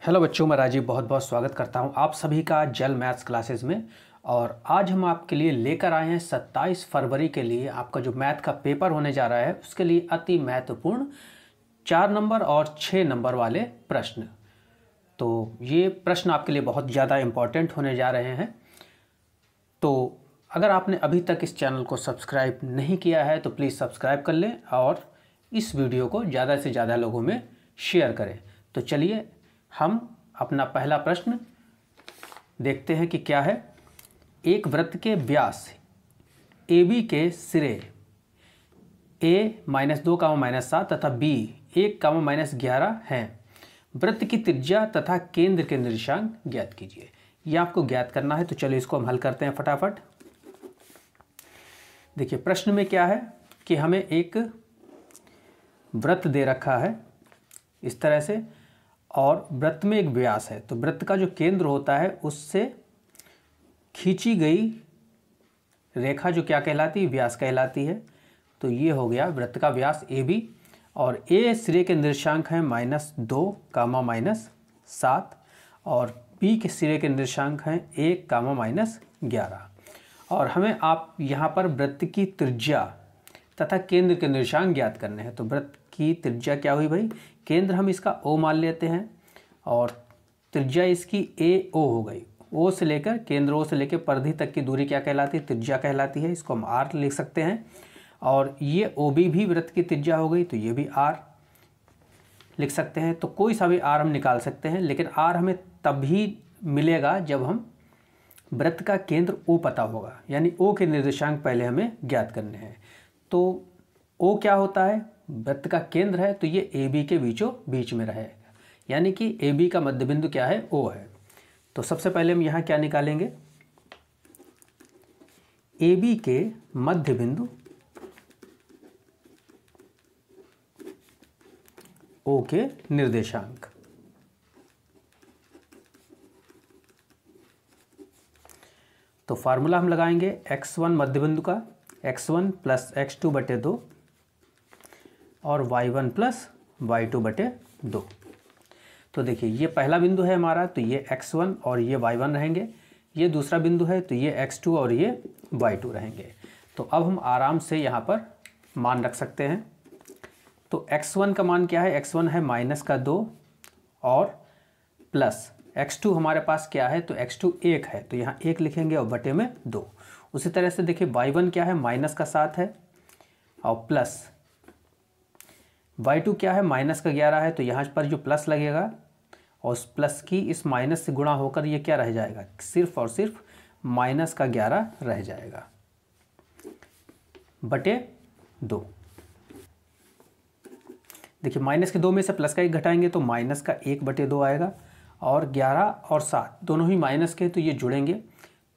Hello बच्चों, मैं राजीव बहुत बहुत स्वागत करता हूं आप सभी का जल मैथ्स क्लासेस में। और आज हम आपके लिए लेकर आए हैं 27 फरवरी के लिए आपका जो मैथ का पेपर होने जा रहा है उसके लिए अति महत्वपूर्ण 4 नंबर और 6 नंबर वाले प्रश्न। तो ये प्रश्न आपके लिए बहुत ज़्यादा इम्पॉर्टेंट होने जा रहे हैं। तो अगर आपने अभी तक इस चैनल को सब्सक्राइब नहीं किया है तो प्लीज़ सब्सक्राइब कर लें और इस वीडियो को ज़्यादा से ज़्यादा लोगों में शेयर करें। तो चलिए हम अपना पहला प्रश्न देखते हैं कि क्या है। एक वृत्त के व्यास AB के सिरे A-2, -7 तथा B 1, -11 हैं। वृत्त की त्रिज्या तथा केंद्र के निर्देशांक ज्ञात कीजिए। ये आपको ज्ञात करना है। तो चलिए इसको हम हल करते हैं फटाफट। देखिए प्रश्न में क्या है कि हमें एक वृत्त दे रखा है इस तरह से और वृत्त में एक व्यास है। तो वृत्त का जो केंद्र होता है उससे खींची गई रेखा जो क्या कहलाती है, व्यास कहलाती है। तो ये हो गया वृत्त का व्यास AB और A सिरे के निर्देशांक हैं -2, -7 और B के सिरे के निर्देशांक हैं 1, -11। और हमें आप यहाँ पर वृत्त की त्रिज्या तथा केंद्र के निर्देशांक ज्ञात करने हैं। तो वृत्त की त्रिज्या क्या हुई भाई, केंद्र हम इसका O मान लेते हैं और त्रिज्या इसकी AO हो गई। O से लेकर केंद्र O से लेकर परिधि तक की दूरी क्या कहलाती है, त्रिज्या कहलाती है। इसको हम R लिख सकते हैं। और ये OB भी वृत्त की त्रिज्या हो गई तो ये भी R लिख सकते हैं। तो कोई सा भी R हम निकाल सकते हैं, लेकिन R हमें तभी मिलेगा जब हम वृत्त का केंद्र O पता होगा, यानी O के निर्देशांक पहले हमें ज्ञात करने हैं। तो O क्या होता है, वृत्त का केंद्र है तो ये AB के बीचों बीच में रहेगा, यानी कि AB का मध्य बिंदु क्या है, O है। तो सबसे पहले हम यहाँ क्या निकालेंगे, AB के मध्य बिंदु O के निर्देशांक। तो फार्मूला हम लगाएंगे x1 मध्य बिंदु का, x1 + x2/2 और y1 + y2/2। तो देखिए ये पहला बिंदु है हमारा, तो ये x1 और ये y1 रहेंगे। ये दूसरा बिंदु है तो ये x2 और ये y2 रहेंगे। तो अब हम आराम से यहाँ पर मान रख सकते हैं। तो x1 का मान क्या है, x1 है -2 और प्लस x2 हमारे पास क्या है, तो x2 1 है तो यहाँ 1 लिखेंगे और बटे में 2। उसी तरह से देखिए y1 क्या है, -7 है और प्लस y2 क्या है, -11 है तो यहाँ पर जो प्लस लगेगा और उस प्लस की इस माइनस से गुणा होकर ये क्या रह जाएगा, सिर्फ और सिर्फ -11 रह जाएगा बटे 2। देखिए -2 में से प्लस का 1 घटाएंगे तो -1/2 आएगा और 11 और 7 दोनों ही माइनस के तो ये जुड़ेंगे।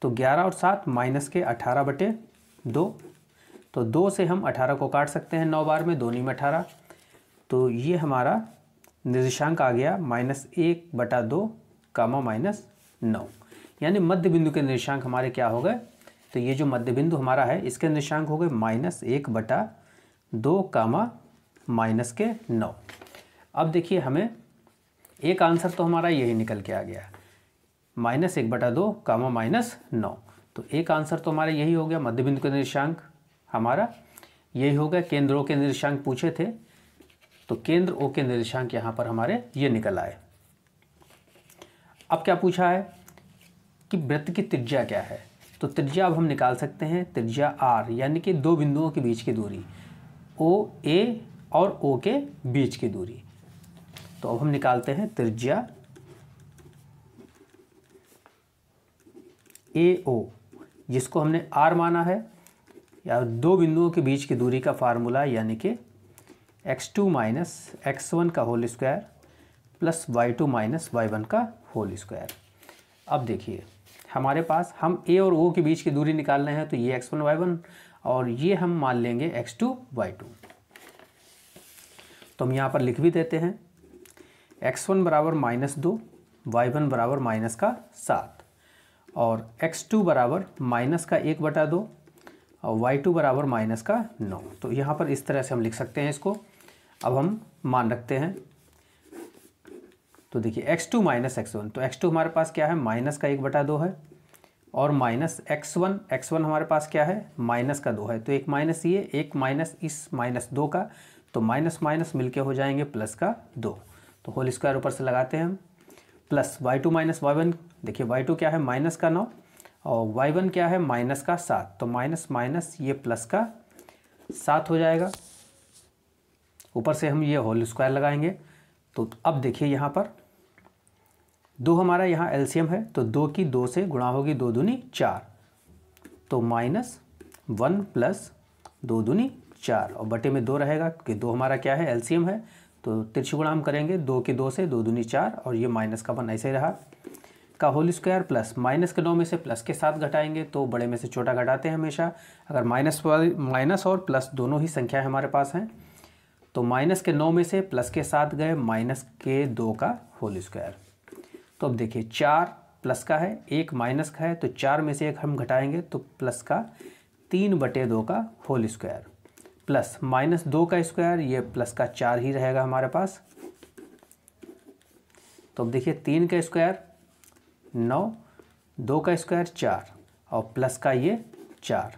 तो 11 और 7 -18/2। तो 2 से हम 18 को काट सकते हैं 9 बार में, 2 में 18। तो ये हमारा निर्देशांक आ गया -1/2, -9, यानी मध्य बिंदु के निर्देशांक हमारे क्या हो गए। तो ये जो मध्य बिंदु हमारा है इसके निर्देशांक हो गए -1/2, -9। अब देखिए हमें एक आंसर तो हमारा यही निकल के आ गया, -1/2, -9। तो एक आंसर तो हमारा यही हो गया, मध्य बिंदु के निर्देशांक हमारा यही हो गया। केंद्र O के निर्देशांक पूछे थे तो केंद्र O के निर्देशांक यहाँ पर हमारे ये निकल आए। अब क्या पूछा है कि वृत्त की त्रिज्या क्या है। तो त्रिज्या अब हम निकाल सकते हैं, त्रिज्या R यानी कि दो बिंदुओं के बीच की दूरी, OA और O के बीच की दूरी। तो अब हम निकालते हैं त्रिज्या AO, जिसको हमने R माना है, या दो बिंदुओं के बीच की दूरी का फार्मूला यानी कि x2 - x1 का whole square plus y2 - y1 का होल स्क्वायर। अब देखिए हमारे पास हम A और O के बीच की दूरी निकालना है तो ये x1 y1 और ये हम मान लेंगे x2 y2। तो हम यहाँ पर लिख भी देते हैं, x1 बराबर -2, y1 बराबर -7 और x2 बराबर -1/2 और y2 बराबर -9। तो यहाँ पर इस तरह से हम लिख सकते हैं इसको। अब हम मान रखते हैं तो देखिए x2 माइनस x1, तो x2 हमारे पास क्या है, माइनस का 1/2 है, और माइनस x1 हमारे पास क्या है, माइनस का 2 है। तो एक माइनस ये, एक माइनस इस माइनस 2 का, तो माइनस माइनस मिलके हो जाएंगे प्लस का 2। तो होल स्क्वायर ऊपर से लगाते हैं हम, प्लस y2 माइनस y1, देखिए y2 क्या है, माइनस का 9, और y1 क्या है, माइनस का 7। तो माइनस माइनस ये प्लस का 7 हो जाएगा। ऊपर से हम ये होल स्क्वायर लगाएंगे। तो अब देखिए यहाँ पर 2 हमारा यहाँ एलसीएम है, तो 2 की 2 से गुणा होगी, 2 दूनी 4, तो -1 प्लस 2 दूनी 4, और बटे में 2 रहेगा क्योंकि 2 हमारा क्या है, एलसीएम है। तो तिरछी गुणा हम करेंगे, 2 की 2 से 2 दूनी 4, और ये माइनस का 1 ऐसे ही रहा, का होल स्क्वायर प्लस माइनस के 9 में से प्लस के 7 घटाएंगे, तो बड़े में से छोटा घटाते हैं हमेशा। अगर माइनस और प्लस दोनों ही संख्या हमारे पास हैं, तो माइनस के 9 में से प्लस के 7 गए, माइनस के 2 का होल स्क्वायर। तो अब देखिए 4 प्लस का है, 1 माइनस का है, तो 4 में से 1 हम घटाएंगे, तो प्लस का 3/2 का होल स्क्वायर, प्लस -2 का स्क्वायर, ये प्लस का 4 ही रहेगा हमारे पास। तो अब देखिए 3 का स्क्वायर 9, 2 का स्क्वायर 4, और प्लस का ये 4।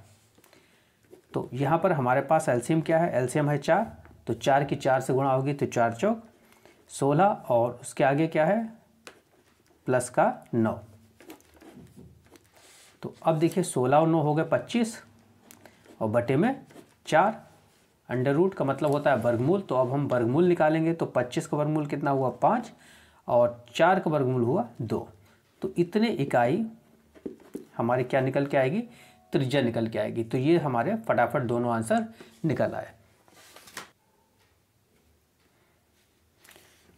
तो यहाँ पर हमारे पास एलसीएम क्या है, एलसीएम है 4, तो 4 की 4 से गुणा होगी, तो 4 चौक 16, और उसके आगे क्या है, प्लस का 9। तो अब देखिए 16 और 9 हो गए 25, और बटे में 4, अंडर रूट का मतलब होता है वर्गमूल। तो अब हम वर्गमूल निकालेंगे, तो 25 का वर्गमूल कितना हुआ, 5, और 4 का वर्गमूल हुआ 2। तो इतने इकाई हमारे क्या निकल के आएगी, त्रिज्या निकल के आएगी। तो ये हमारे फटाफट दोनों आंसर निकल आए।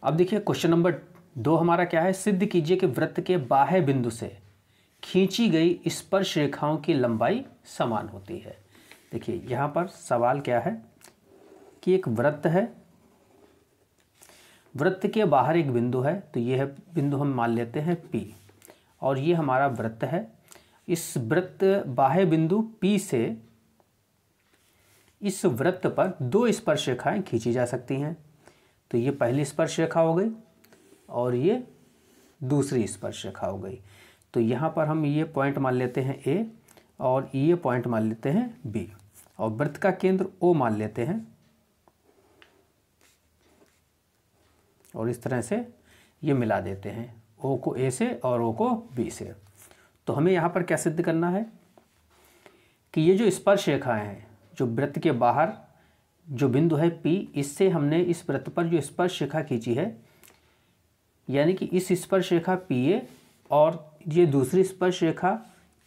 अब देखिए क्वेश्चन नंबर 2 हमारा क्या है, सिद्ध कीजिए कि वृत्त के बाह्य बिंदु से खींची गई स्पर्श रेखाओं की लंबाई समान होती है। देखिए यहाँ पर सवाल क्या है कि एक वृत्त है, वृत्त के बाहर एक बिंदु है, तो ये है बिंदु हम मान लेते हैं P, और ये हमारा वृत्त है। इस वृत्त बाह्य बिंदु P से इस वृत्त पर 2 स्पर्श रेखाएं खींची जा सकती हैं। तो ये पहली स्पर्श रेखा हो गई, और ये दूसरी स्पर्श रेखा हो गई। तो यहाँ पर हम ये पॉइंट मान लेते हैं A, और ये पॉइंट मान लेते हैं B, और वृत्त का केंद्र O मान लेते हैं, और इस तरह से ये मिला देते हैं, O को A से और O को B से। तो हमें यहाँ पर क्या सिद्ध करना है कि ये जो स्पर्श रेखाएं हैं, जो वृत्त के बाहर जो बिंदु है P, इससे हमने इस वृत्त पर जो स्पर्श रेखा खींची है, यानी कि इस स्पर्श रेखा PA और ये दूसरी स्पर्श रेखा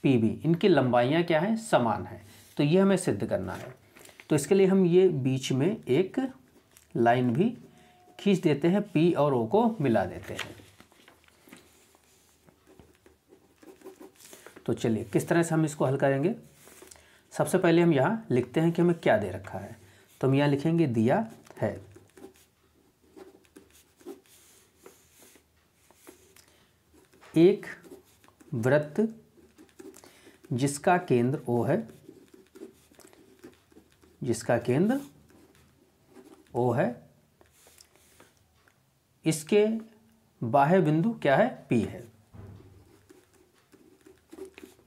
PB, इनकी लंबाइयाँ क्या हैं, समान हैं। तो ये हमें सिद्ध करना है। तो इसके लिए हम ये बीच में एक लाइन भी खींच देते हैं, P और O को मिला देते हैं। तो चलिए किस तरह से हम इसको हल करेंगे। सबसे पहले हम यहाँ लिखते हैं कि हमें क्या दे रखा है। तो हम यहाँ लिखेंगे दिया है एक वृत्त जिसका केंद्र O है, जिसका केंद्र O है, इसके बाह्य बिंदु क्या है, P है।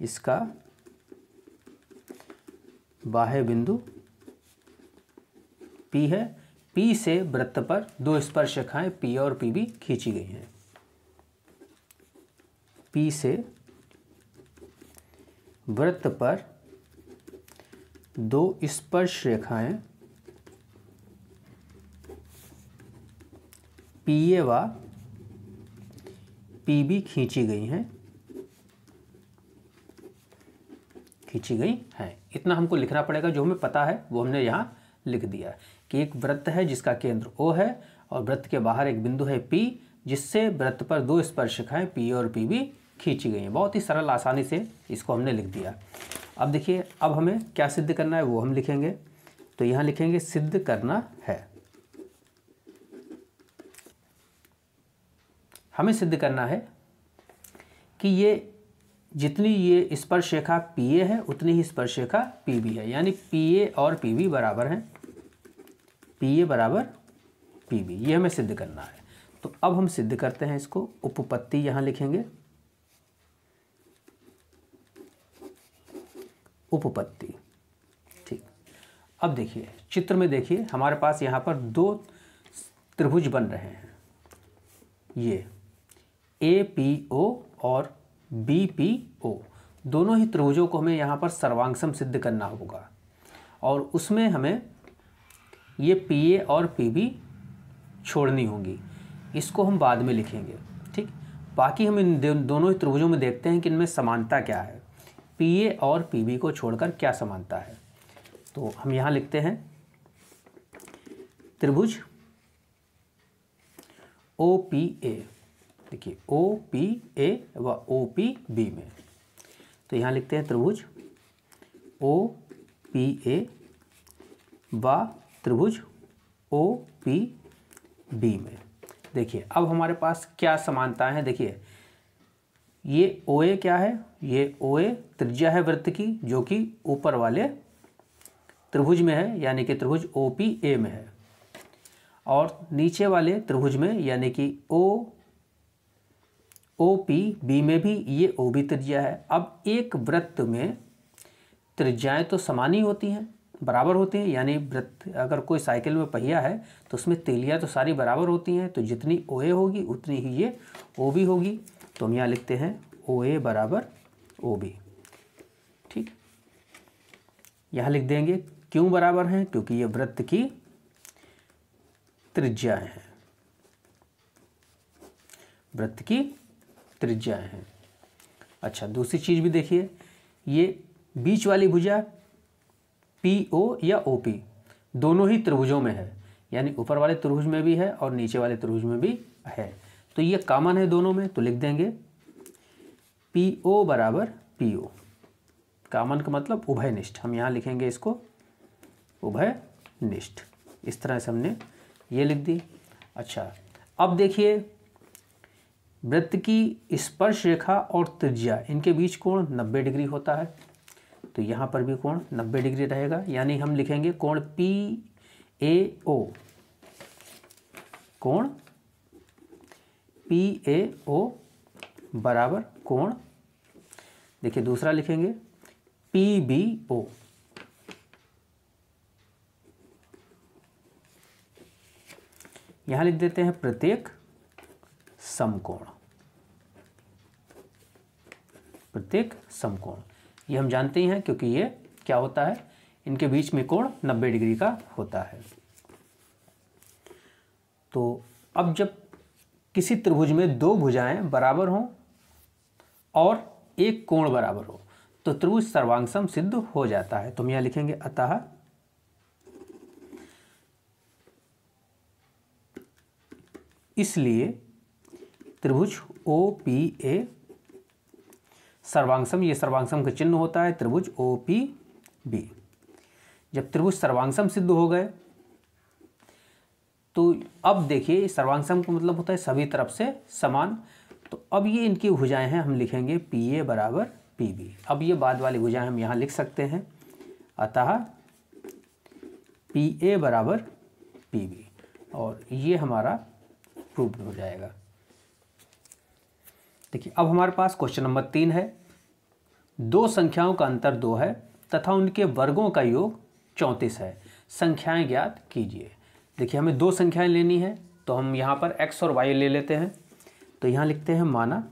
इसका बाह्य बिंदु P है। P से वृत्त पर 2 स्पर्श रेखाएं P और PB खींची गई हैं। P से वृत्त पर 2 स्पर्श रेखाएं PA व PB खींची गई हैं, इतना हमको लिखना पड़ेगा। जो हमें पता है वो हमने यहाँ लिख दिया कि एक वृत्त है जिसका केंद्र O है, और वृत्त के बाहर एक बिंदु है P, जिससे वृत्त पर 2 स्पर्श रेखाएं P और PB खींची गई हैं। बहुत ही सरल, आसानी से इसको हमने लिख दिया। अब देखिए, अब हमें क्या सिद्ध करना है वो हम लिखेंगे। तो यहाँ लिखेंगे सिद्ध करना है। हमें सिद्ध करना है कि ये जितनी ये स्पर्श रेखा PA है उतनी ही स्पर्श रेखा PB है, यानी PA और PB बराबर हैं, PA बराबर PB, ये हमें सिद्ध करना है। तो अब हम सिद्ध करते हैं इसको। उपपत्ति यहाँ लिखेंगे, उपपत्ति। ठीक, अब देखिए चित्र में देखिए हमारे पास यहाँ पर दो त्रिभुज बन रहे हैं, ये APO और BPO, दोनों ही त्रिभुजों को हमें यहाँ पर सर्वांगसम सिद्ध करना होगा और उसमें हमें ये PA और PB छोड़नी होगी। इसको हम बाद में लिखेंगे। ठीक, बाकी हम इन दोनों ही त्रिभुजों में देखते हैं कि इनमें समानता क्या है, PA और PB को छोड़कर क्या समानता है। तो हम यहाँ लिखते हैं त्रिभुज OPA, देखिए OPA व OPB में, तो यहाँ लिखते हैं त्रिभुज OPA व त्रिभुज OPB में। देखिए अब हमारे पास क्या समानताएं हैं। देखिए ये OA क्या है, ये OA त्रिज्या है वृत्त की जो कि ऊपर वाले त्रिभुज में है, यानी कि त्रिभुज OPA में है, और नीचे वाले त्रिभुज में यानी कि OPB में भी ये OB त्रिज्या है। अब एक वृत्त में त्रिज्याएं तो समान ही होती हैं, बराबर होती हैं, यानी वृत्त अगर कोई साइकिल में पहिया है तो उसमें तीलियां तो सारी बराबर होती हैं, तो जितनी OA होगी उतनी ही ये OB होगी। तो हम यहाँ लिखते हैं OA बराबर OB। ठीक, यहाँ लिख देंगे क्यों बराबर हैं, क्योंकि ये वृत्त की त्रिज्याएं हैं, वृत्त की त्रिज्याएं हैं। अच्छा, दूसरी चीज भी देखिए, ये बीच वाली भुजा PO या OP दोनों ही त्रिभुजों में है, यानी ऊपर वाले त्रिभुज में भी है और नीचे वाले त्रिभुज में भी है, तो ये कॉमन है दोनों में। तो लिख देंगे PO बराबर PO। कॉमन का मतलब उभयनिष्ठ, हम यहाँ लिखेंगे इसको उभयनिष्ठ। इस तरह से हमने ये लिख दी। अच्छा, अब देखिए वृत्त की स्पर्श रेखा और त्रिज्या, इनके बीच कोण 90 डिग्री होता है, तो यहाँ पर भी कोण 90 डिग्री रहेगा, यानी हम लिखेंगे कोण PAO, कोण PAO बराबर कोण, देखिए दूसरा लिखेंगे PBO। यहाँ लिख देते हैं प्रत्येक समकोण, प्रत्येक समकोण, ये हम जानते ही हैं क्योंकि ये क्या होता है, इनके बीच में कोण 90 डिग्री का होता है। तो अब जब किसी त्रिभुज में दो भुजाएं बराबर हों और एक कोण बराबर हो तो त्रिभुज सर्वांगसम सिद्ध हो जाता है। तो हम यहाँ लिखेंगे अतः इसलिए त्रिभुज OPA सर्वांगसम, ये सर्वांगसम का चिन्ह होता है त्रिभुज OPB। जब त्रिभुज सर्वांगसम सिद्ध हो गए तो अब देखिए सर्वांगसम का मतलब होता है सभी तरफ से समान, तो अब ये इनकी भुजाएं हैं, हम लिखेंगे PA बराबर PB। अब ये बाद वाली भुजाएं हम यहाँ लिख सकते हैं, अतः PA बराबर PB, और ये हमारा प्रूव्ड हो जाएगा। देखिए अब हमारे पास क्वेश्चन नंबर 3 है, दो संख्याओं का अंतर 2 है तथा उनके वर्गों का योग 34 है, संख्याएं ज्ञात कीजिए। देखिए हमें दो संख्याएं लेनी है, तो हम यहाँ पर x और y ले लेते हैं। तो यहाँ लिखते हैं माना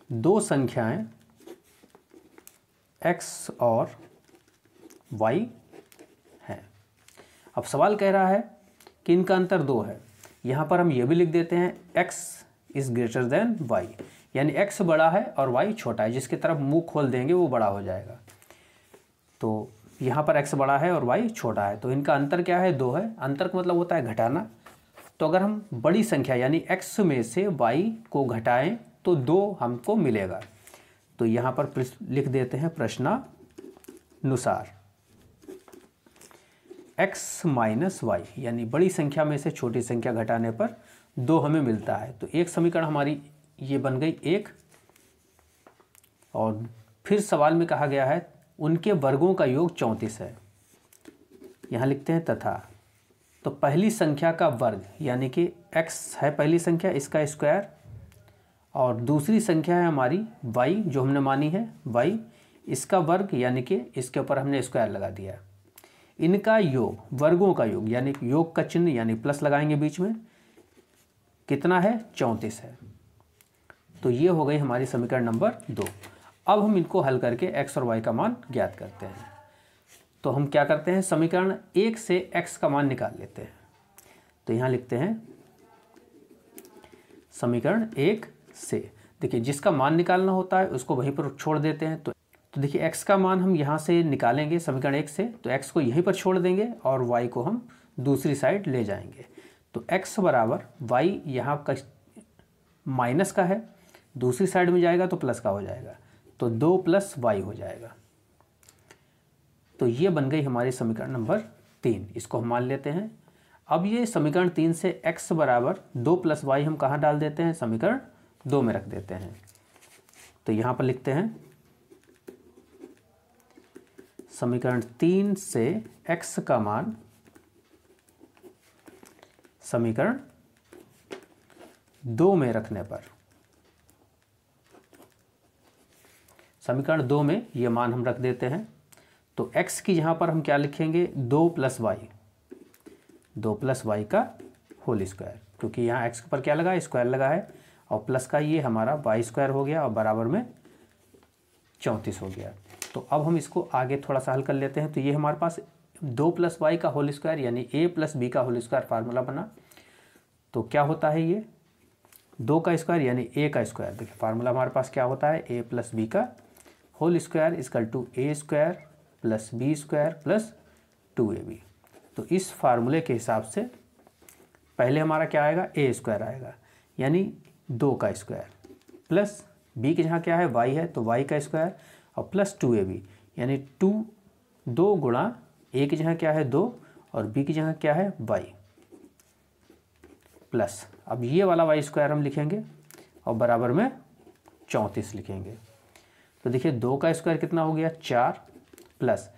दो संख्याएं x और y हैं। अब सवाल कह रहा है कि इनका अंतर 2 है, यहाँ पर हम ये भी लिख देते हैं x is greater than y, यानी x बड़ा है और y छोटा है, जिसकी तरफ मुंह खोल देंगे वो बड़ा हो जाएगा। तो यहाँ पर x बड़ा है और y छोटा है, तो इनका अंतर क्या है, 2 है। अंतर का मतलब होता है घटाना, तो अगर हम बड़ी संख्या यानी x में से y को घटाएं तो 2 हमको मिलेगा। तो यहाँ पर लिख देते हैं प्रश्नानुसार x माइनस वाई, यानी बड़ी संख्या में से छोटी संख्या घटाने पर 2 हमें मिलता है। तो एक समीकरण हमारी ये बन गई 1, और फिर सवाल में कहा गया है उनके वर्गों का योग 34 है। यहाँ लिखते हैं तथा तो पहली संख्या का वर्ग यानी कि x है पहली संख्या, इसका स्क्वायर, और दूसरी संख्या है हमारी y जो हमने मानी है y, इसका वर्ग यानी कि इसके ऊपर हमने स्क्वायर लगा दिया। इनका योग, वर्गों का योग यानी योग का चिन्ह यानी प्लस लगाएंगे बीच में, कितना है 34 है। तो ये हो गई हमारी समीकरण नंबर 2। अब हम इनको हल करके x और y का मान ज्ञात करते हैं। तो हम क्या करते हैं, समीकरण 1 से x का मान निकाल लेते हैं। तो यहाँ लिखते हैं समीकरण 1 से, देखिए जिसका मान निकालना होता है उसको वहीं पर छोड़ देते हैं। तो देखिए x का मान हम यहाँ से निकालेंगे समीकरण 1 से, तो x को यहीं पर छोड़ देंगे और y को हम दूसरी साइड ले जाएंगे। तो x बराबर y यहाँ का माइनस का है, दूसरी साइड में जाएगा तो प्लस का हो जाएगा, तो 2 + y हो जाएगा। तो ये बन गई हमारी समीकरण नंबर 3, इसको हम मान लेते हैं। अब ये समीकरण 3 से x बराबर 2 + y हम कहाँ डाल देते हैं, समीकरण 2 में रख देते हैं। तो यहाँ पर लिखते हैं समीकरण 3 से x का मान समीकरण 2 में रखने पर, समीकरण 2 में ये मान हम रख देते हैं। तो x की यहाँ पर हम क्या लिखेंगे, 2 + y, 2 + y का होल स्क्वायर, क्योंकि यहाँ x पर क्या लगा है, स्क्वायर लगा है, और प्लस का ये हमारा y² हो गया और बराबर में 34 हो गया। तो अब हम इसको आगे थोड़ा सा हल कर लेते हैं। तो ये हमारे पास 2 + y का होल स्क्वायर यानी a + b का होल स्क्वायर फार्मूला बना। तो क्या होता है ये 2 का स्क्वायर यानी a का स्क्वायर, देखिए फार्मूला हमारे पास क्या होता है, a + b का whole square = a² + b² + 2ab। तो इस फार्मूले के हिसाब से पहले हमारा क्या आएगा, a² आएगा यानी 2 का स्क्वायर, प्लस b के जहाँ क्या है y है तो y का स्क्वायर, और प्लस 2ab यानी 2 गुणा a की जगह क्या है 2 और b की जगह क्या है y, प्लस अब ये वाला y² हम लिखेंगे और बराबर में 34 लिखेंगे। तो देखिए 2 का स्क्वायर कितना हो गया 4, प्लस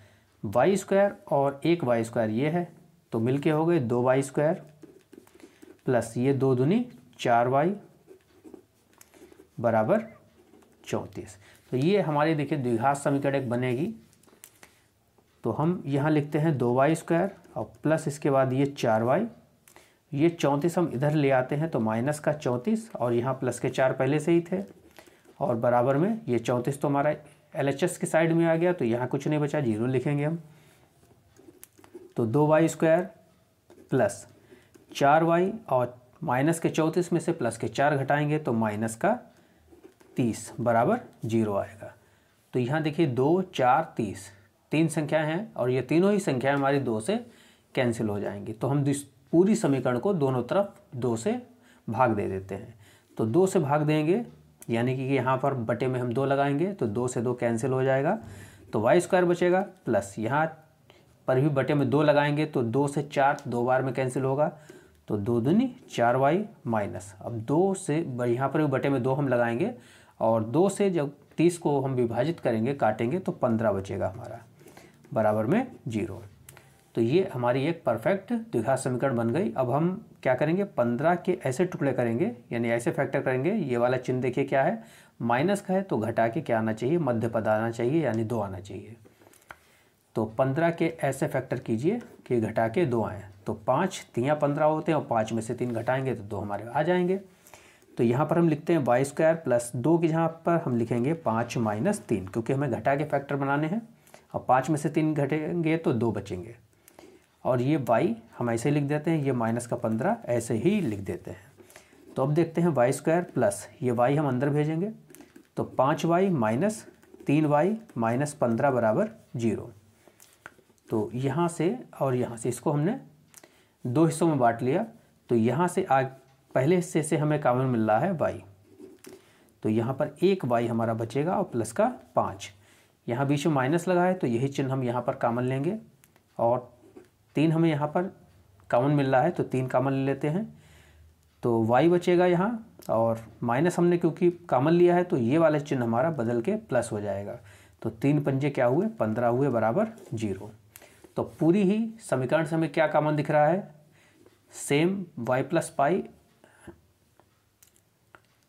y² और एक y² ये है, तो मिलके हो गए 2y² प्लस ये 2 दूनी 4y बराबर 34। तो ये हमारी देखिए द्विघात समीकरण एक बनेगी। तो हम यहाँ लिखते हैं 2y² और प्लस इसके बाद ये 4y, ये 34 हम इधर ले आते हैं तो माइनस का 34 और यहाँ प्लस के 4 पहले से ही थे, और बराबर में ये 34 तो हमारा LHS की साइड में आ गया, तो यहाँ कुछ नहीं बचा, 0 लिखेंगे हम। तो 2y² प्लस 4y और माइनस के 34 में से प्लस के 4 घटाएंगे तो माइनस का 30 बराबर 0 आएगा। तो यहाँ देखिए 2, 4, 30 तीन संख्याएं हैं और ये तीनों ही संख्याएं हमारी 2 से कैंसिल हो जाएंगी। तो हम पूरी समीकरण को दोनों तरफ 2 से भाग दे देते हैं। तो 2 से भाग देंगे यानी कि यहाँ पर बटे में हम 2 लगाएंगे तो 2 से 2 कैंसिल हो जाएगा, तो y² बचेगा, प्लस यहाँ पर भी बटे में 2 लगाएंगे तो 2 से 4 2 बार में कैंसिल होगा, तो 2 दूनी 4y माइनस, अब 2 से यहाँ पर भी बटे में 2 हम लगाएंगे और 2 से जब 30 को हम विभाजित करेंगे काटेंगे तो 15 बचेगा हमारा बराबर में 0। तो ये हमारी एक परफेक्ट द्विघात समीकरण बन गई। अब हम क्या करेंगे, 15 के ऐसे टुकड़े करेंगे यानी ऐसे फैक्टर करेंगे। ये वाला चिन्ह देखिए क्या है, माइनस का है, तो घटा के क्या आना चाहिए, मध्य पद आना चाहिए यानी 2 आना चाहिए। तो 15 के ऐसे फैक्टर कीजिए कि घटा के 2 आए, तो 5 3 15 होते हैं और 5 में से 3 घटाएंगे तो 2 हमारे आ जाएंगे। तो यहाँ पर हम लिखते हैं y² प्लस 2 की जहाँ पर हम लिखेंगे 5 माइनस 3, क्योंकि हमें घटा के फैक्टर बनाने हैं और 5 में से 3 घटेंगे तो 2 बचेंगे। और ये y हम ऐसे ही लिख देते हैं, ये माइनस का 15 ऐसे ही लिख देते हैं। तो अब देखते हैं y² प्लस ये y हम अंदर भेजेंगे तो 5y माइनस 3y माइनस 15 बराबर 0। तो यहाँ से और यहाँ से इसको हमने 2 हिस्सों में बांट लिया, तो यहाँ से पहले हिस्से से हमें कॉमन मिल रहा है y, तो यहाँ पर एक y हमारा बचेगा और प्लस का 5, यहाँ बीच में माइनस लगा है तो यही चिन्ह हम यहाँ पर कॉमन लेंगे, और 3 हमें यहाँ पर कॉमन मिल रहा है तो 3 कॉमन ले लेते हैं, तो y बचेगा यहाँ, और माइनस हमने क्योंकि कॉमन लिया है तो ये वाला चिन्ह हमारा बदल के प्लस हो जाएगा। तो 3 पंजे क्या हुए 15 हुए बराबर 0। तो पूरी ही समीकरण से हमें क्या कॉमन दिख रहा है, सेम y प्लस पाई।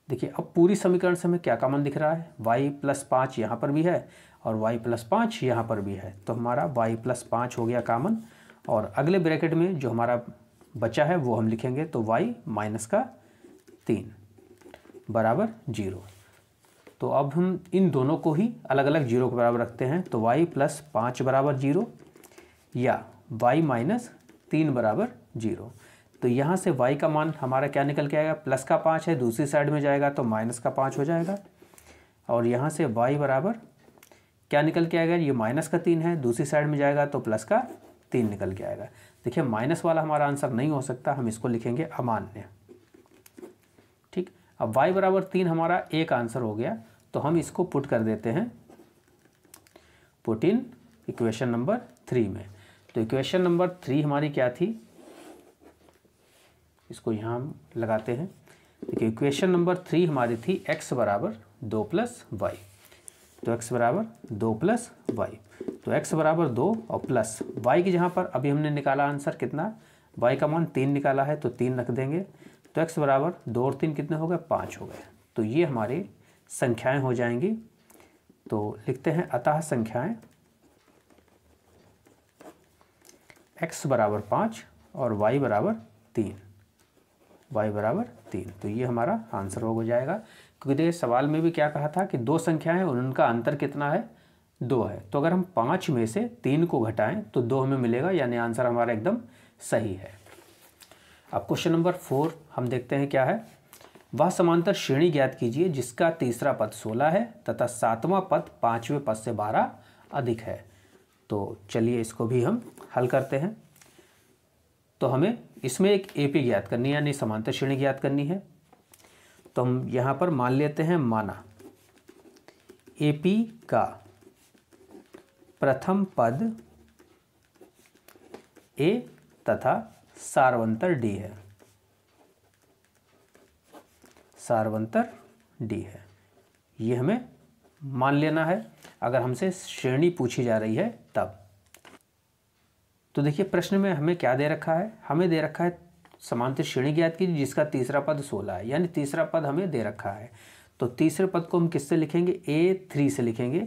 देखिए अब पूरी समीकरण से हमें क्या कॉमन दिख रहा है, y प्लस 5 यहाँ पर भी है और y प्लस 5 यहाँ पर भी है, तो हमारा y प्लस 5 हो गया कॉमन। और अगले ब्रैकेट में जो हमारा बचा है वो हम लिखेंगे, तो y माइनस का 3 बराबर 0। तो अब हम इन दोनों को ही अलग अलग 0 के बराबर रखते हैं, तो y प्लस 5 बराबर 0 या y माइनस 3 बराबर 0। तो यहाँ से y का मान हमारा क्या निकल के आएगा, प्लस का 5 है, दूसरी साइड में जाएगा तो माइनस का 5 हो जाएगा। और यहाँ से y बराबर क्या निकल के आएगा, ये माइनस का 3 है, दूसरी साइड में जाएगा तो प्लस का 3 निकल के आएगा। देखिए माइनस वाला हमारा आंसर नहीं हो सकता, हम इसको लिखेंगे अमान्य। ठीक, अब y बराबर 3 हमारा एक आंसर हो गया, तो हम इसको पुट कर देते हैं, पुट इन इक्वेशन नंबर 3 में। तो इक्वेशन नंबर 3 हमारी क्या थी, इसको यहाँ हम लगाते हैं। देखिए इक्वेशन नंबर 3 हमारी थी x बराबर 2 प्लस वाई। तो x बराबर 2 प्लस वाई, तो x बराबर 2 और प्लस y की जहाँ पर अभी हमने निकाला आंसर कितना, y का मान 3 निकाला है तो 3 रख देंगे। तो x बराबर 2 और 3 कितने हो गए, 5 हो गए। तो ये हमारी संख्याएं हो जाएंगी। तो लिखते हैं अतः संख्याएं x बराबर 5 और y बराबर 3, y बराबर 3। तो ये हमारा आंसर हो जाएगा, क्योंकि देखिए सवाल में भी क्या कहा था कि दो संख्याएं हैं उनका अंतर कितना है, 2 है। तो अगर हम 5 में से 3 को घटाएं तो 2 हमें मिलेगा, यानी आंसर हमारा एकदम सही है। अब क्वेश्चन नंबर 4 हम देखते हैं क्या है। वह समांतर श्रेणी ज्ञात कीजिए जिसका तीसरा पद 16 है तथा 7वां पद 5वें पद से 12 अधिक है। तो चलिए इसको भी हम हल करते हैं। तो हमें इसमें एक एपी ज्ञात करनी है, यानी समांतर श्रेणी ज्ञात करनी है। तो हम यहाँ पर मान लेते हैं, माना एपी का प्रथम पद ए तथा सारवंतर डी है, सारवंतर डी है। ये हमें मान लेना है अगर हमसे श्रेणी पूछी जा रही है तब। तो देखिए प्रश्न में हमें क्या दे रखा है, हमें दे रखा है समांतर श्रेणी ज्ञात कीजिए जिसका तीसरा पद 16 है, यानी तीसरा पद हमें दे रखा है। तो तीसरे पद को हम किससे लिखेंगे, A3 से लिखेंगे,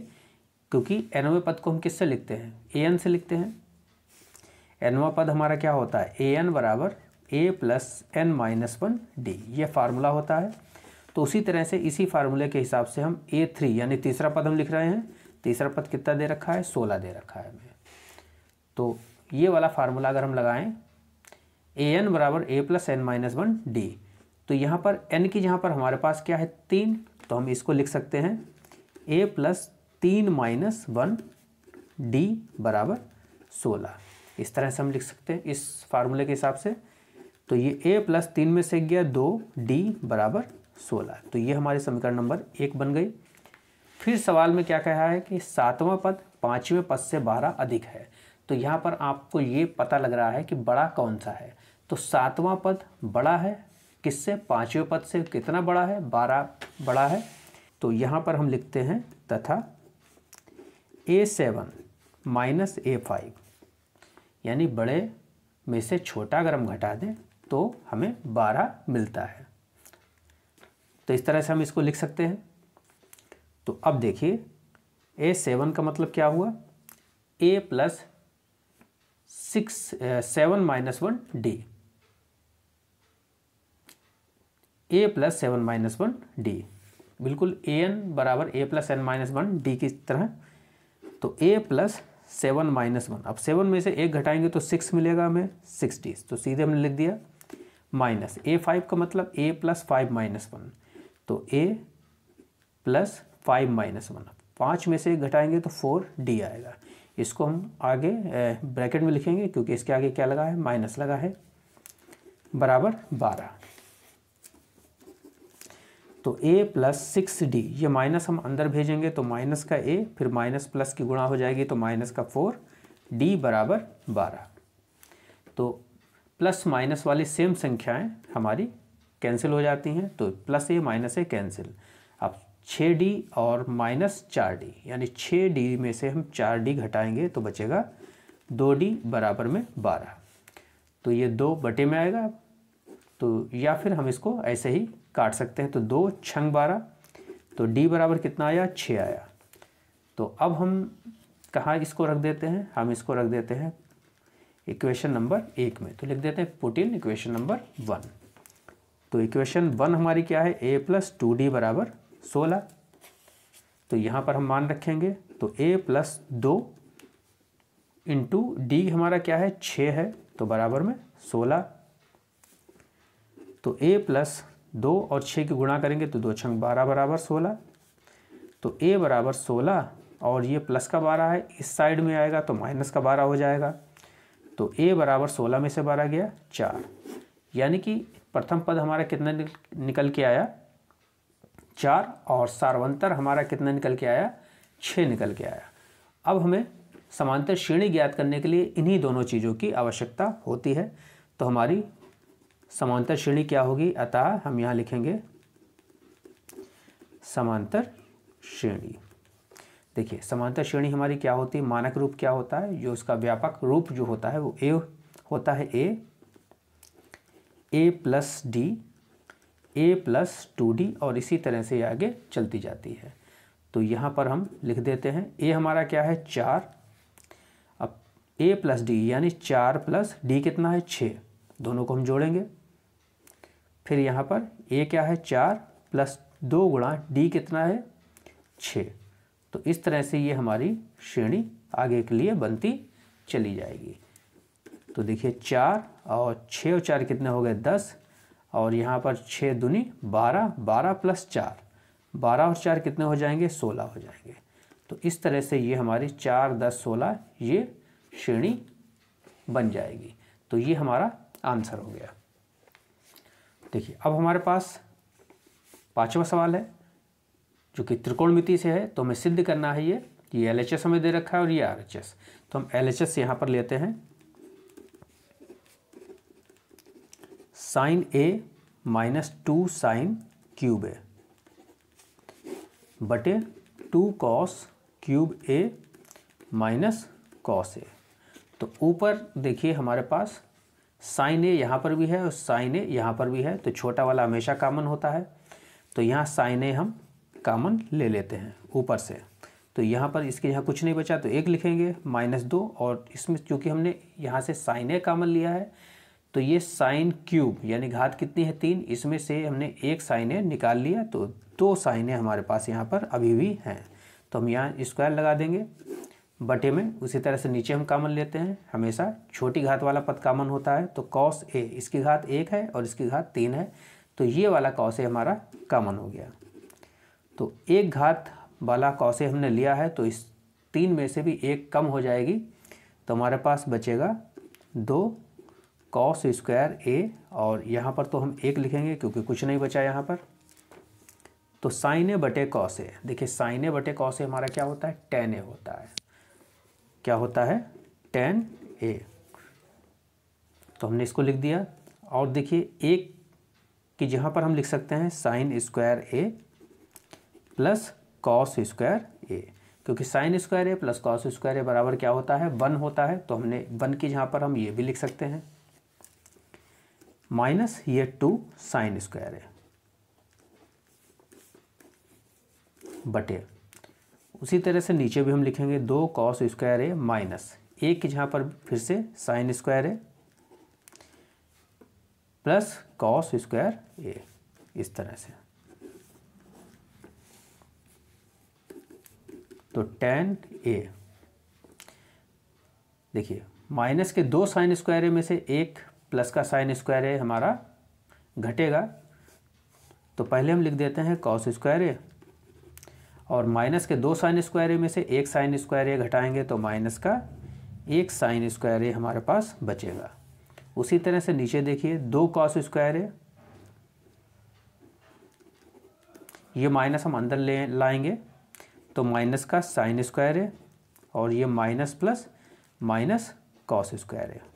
क्योंकि nवें पद को हम किससे लिखते हैं, an से लिखते हैं। nवां पद हमारा क्या होता है, an बराबर a plus n minus 1 D, ये फार्मूला होता है। तो उसी तरह से इसी फार्मूले के हिसाब से हम A3 यानी तीसरा पद हम लिख रहे हैं। तीसरा पद कितना दे रखा है, 16 दे रखा है हमें। तो ये वाला फार्मूला अगर हम लगाएं, an बराबर a plus n minus 1 D, तो यहाँ पर n की जहाँ पर हमारे पास क्या है 3, तो हम इसको लिख सकते हैं a प्लस 3 माइनस 1 डी बराबर 16। इस तरह से हम लिख सकते हैं इस फार्मूले के हिसाब से। तो ये a प्लस 3 में से गया 2 डी बराबर 16। तो ये हमारी समीकरण नंबर 1 बन गई। फिर सवाल में क्या कहा है कि 7वां पद 5वें पद से 12 अधिक है। तो यहाँ पर आपको ये पता लग रहा है कि बड़ा कौन सा है। तो 7वां पद बड़ा है किससे, 5वें पद से कितना बड़ा है, 12 बड़ा है। तो यहाँ पर हम लिखते हैं तथा A7 माइनस A5, यानी बड़े में से छोटा अगर हम घटा दें तो हमें 12 मिलता है। तो इस तरह से हम इसको लिख सकते हैं। तो अब देखिए A7 का मतलब क्या हुआ, A plus 7 minus 1 D, a plus 7 minus 1 D, बिल्कुल an बराबर a plus n minus 1 D की तरह। तो a प्लस 7 माइनस 1, अब 7 में से 1 घटाएंगे तो 6 मिलेगा हमें, 60। तो सीधे हमने लिख दिया माइनस A5 का मतलब a प्लस 5 माइनस 1, तो a प्लस 5 माइनस 1, 5 में से 1 घटाएंगे तो 4d आएगा। इसको हम आगे ब्रैकेट में लिखेंगे क्योंकि इसके आगे क्या लगा है, माइनस लगा है, बराबर 12। तो a प्लस 6d, ये माइनस हम अंदर भेजेंगे तो माइनस का a, फिर माइनस प्लस की गुणा हो जाएगी तो माइनस का 4d बराबर 12। तो प्लस माइनस वाली सेम संख्याएं हमारी कैंसिल हो जाती हैं, तो plus a minus a cancel. अब 6d और माइनस 4d, यानी 6d में से हम 4d घटाएंगे तो बचेगा 2d बराबर में 12। तो तो ये 2 बटे में आएगा, तो या फिर हम इसको ऐसे ही काट सकते हैं। तो 2 छंग 12, तो d बराबर कितना आया, 6 आया। तो अब हम कहाँ इसको रख देते हैं, हम इसको रख देते हैं इक्वेशन नंबर 1 में। तो लिख देते हैं पुट इन इक्वेशन नंबर 1। तो इक्वेशन 1 हमारी क्या है, a + 2d बराबर 16। तो यहाँ पर हम मान रखेंगे, तो a + 2 इंटू डी हमारा क्या है, 6 है, तो बराबर में 16। तो a + 2 और 6 की गुणा करेंगे तो 2 छंग 12 बराबर 16। तो a बराबर 16 और ये प्लस का 12 है, इस साइड में आएगा तो माइनस का 12 हो जाएगा। तो a बराबर 16 में से 12 गया 4, यानी कि प्रथम पद हमारा कितना निकल के आया, 4, और सार्वंतर हमारा कितना निकल के आया, 6 निकल के आया। अब हमें समांतर श्रेणी ज्ञात करने के लिए इन्हीं दोनों चीज़ों की आवश्यकता होती है। तो हमारी समांतर श्रेणी क्या होगी, अतः हम यहाँ लिखेंगे समांतर श्रेणी। देखिए समांतर श्रेणी हमारी क्या होती है, मानक रूप क्या होता है, जो उसका व्यापक रूप जो होता है वो a होता है, a + d, a + 2d, और इसी तरह से आगे चलती जाती है। तो यहाँ पर हम लिख देते हैं a हमारा क्या है, 4, अब a + d यानी 4 + d कितना है, 6, दोनों को हम जोड़ेंगे। फिर यहाँ पर a क्या है, 4 + 2 गुणा d कितना है, 6। तो इस तरह से ये हमारी श्रेणी आगे के लिए बनती चली जाएगी। तो देखिए 4 और 6 और 4 कितने हो गए, 10, और यहाँ पर 6 दूनी 12, 12 + 4, 12 और 4 कितने हो जाएंगे, 16 हो जाएंगे। तो इस तरह से ये हमारी 4, 10, 16 ये श्रेणी बन जाएगी। तो ये हमारा आंसर हो गया। देखिए अब हमारे पास 5वां सवाल है जो कि त्रिकोणमिति से है। तो हमें सिद्ध करना है ये LHS हमें दे रखा है और ये RHS। तो हम LHS यहाँ पर लेते हैं, sin a - 2 sin cube a बटे 2 cos cube a minus cos a। तो ऊपर देखिए हमारे पास sin a यहाँ पर भी है और sin a यहाँ पर भी है, तो छोटा वाला हमेशा कॉमन होता है। तो यहाँ sin a हम कॉमन ले लेते हैं ऊपर से। तो यहाँ पर इसके यहाँ कुछ नहीं बचा तो 1 लिखेंगे, -2, और इसमें चूँकि हमने यहाँ से sin a कॉमन लिया है तो ये sin क्यूब यानी घात कितनी है, 3, इसमें से हमने 1 sin a निकाल लिया, तो 2 sin a हमारे पास यहाँ पर अभी भी हैं। तो हम यहाँ स्क्वायर लगा देंगे बटे में। उसी तरह से नीचे हम कॉमन लेते हैं, हमेशा छोटी घात वाला पद कॉमन होता है। तो cos a इसकी घात 1 है और इसकी घात 3 है, तो ये वाला cos a हमारा कॉमन हो गया। तो एक घात वाला cos a हमने लिया है, तो इस 3 में से भी 1 कम हो जाएगी, तो हमारे पास बचेगा 2 cos स्क्वायर a, और यहाँ पर तो हम 1 लिखेंगे क्योंकि कुछ नहीं बचा यहाँ पर। तो sin a बटे cos a, देखिए sin a बटे cos a हमारा क्या होता है, tan a होता है। क्या होता है, tan a। तो हमने इसको लिख दिया, और देखिए 1 की जहाँ पर हम लिख सकते हैं sin square a plus cos square a, क्योंकि sin square a plus cos square a बराबर क्या होता है, 1 होता है। तो हमने 1 की जहाँ पर हम ये भी लिख सकते हैं, माइनस ये 2 sin स्क्वायर a बटे, उसी तरह से नीचे भी हम लिखेंगे 2 cos स्क्वायर a माइनस 1 की जहाँ पर फिर से sin square a plus cos square a, इस तरह से। तो tan a, देखिए माइनस के 2 sin स्क्वायर a में से 1 प्लस का sin स्क्वायर a हमारा घटेगा, तो पहले हम लिख देते हैं cos स्क्वायर a, और माइनस के 2 sin स्क्वायर a में से 1 sin स्क्वायर a घटाएंगे तो माइनस का 1 sin स्क्वायर a हमारे पास बचेगा। उसी तरह से नीचे देखिए 2 cos स्क्वायर a, ये माइनस हम अंदर ले लाएंगे तो माइनस का sin स्क्वायर a, और ये minus plus minus cos square a।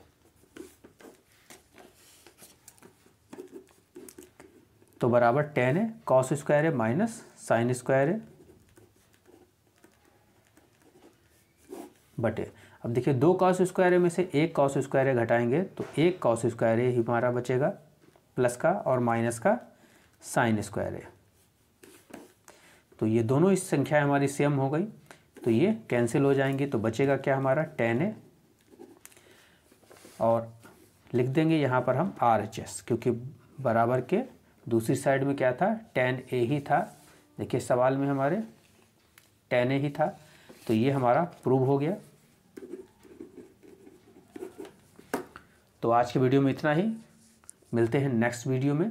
तो बराबर tan a cos square a minus sin square a बटे, अब देखिए 2 कॉस स्क्वायर में से 1 कॉस स्क्वायर घटाएंगे तो 1 कॉस स्क्वायर ही हमारा बचेगा, प्लस का और माइनस का साइन स्क्वायर है। तो ये दोनों इस संख्या हमारी सेम हो गई, तो ये कैंसिल हो जाएंगी, तो बचेगा क्या हमारा tan a, और लिख देंगे यहाँ पर हम RHS, क्योंकि बराबर के दूसरी साइड में क्या था, tan a ही था। देखिए सवाल में हमारे tan a ही था, तो ये हमारा प्रूव हो गया। तो आज के वीडियो में इतना ही, मिलते हैं नेक्स्ट वीडियो में।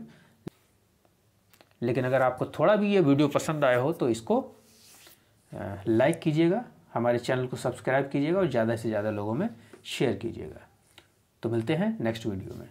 लेकिन अगर आपको थोड़ा भी ये वीडियो पसंद आया हो तो इसको लाइक कीजिएगा, हमारे चैनल को सब्सक्राइब कीजिएगा और ज़्यादा से ज़्यादा लोगों में शेयर कीजिएगा। तो मिलते हैं नेक्स्ट वीडियो में।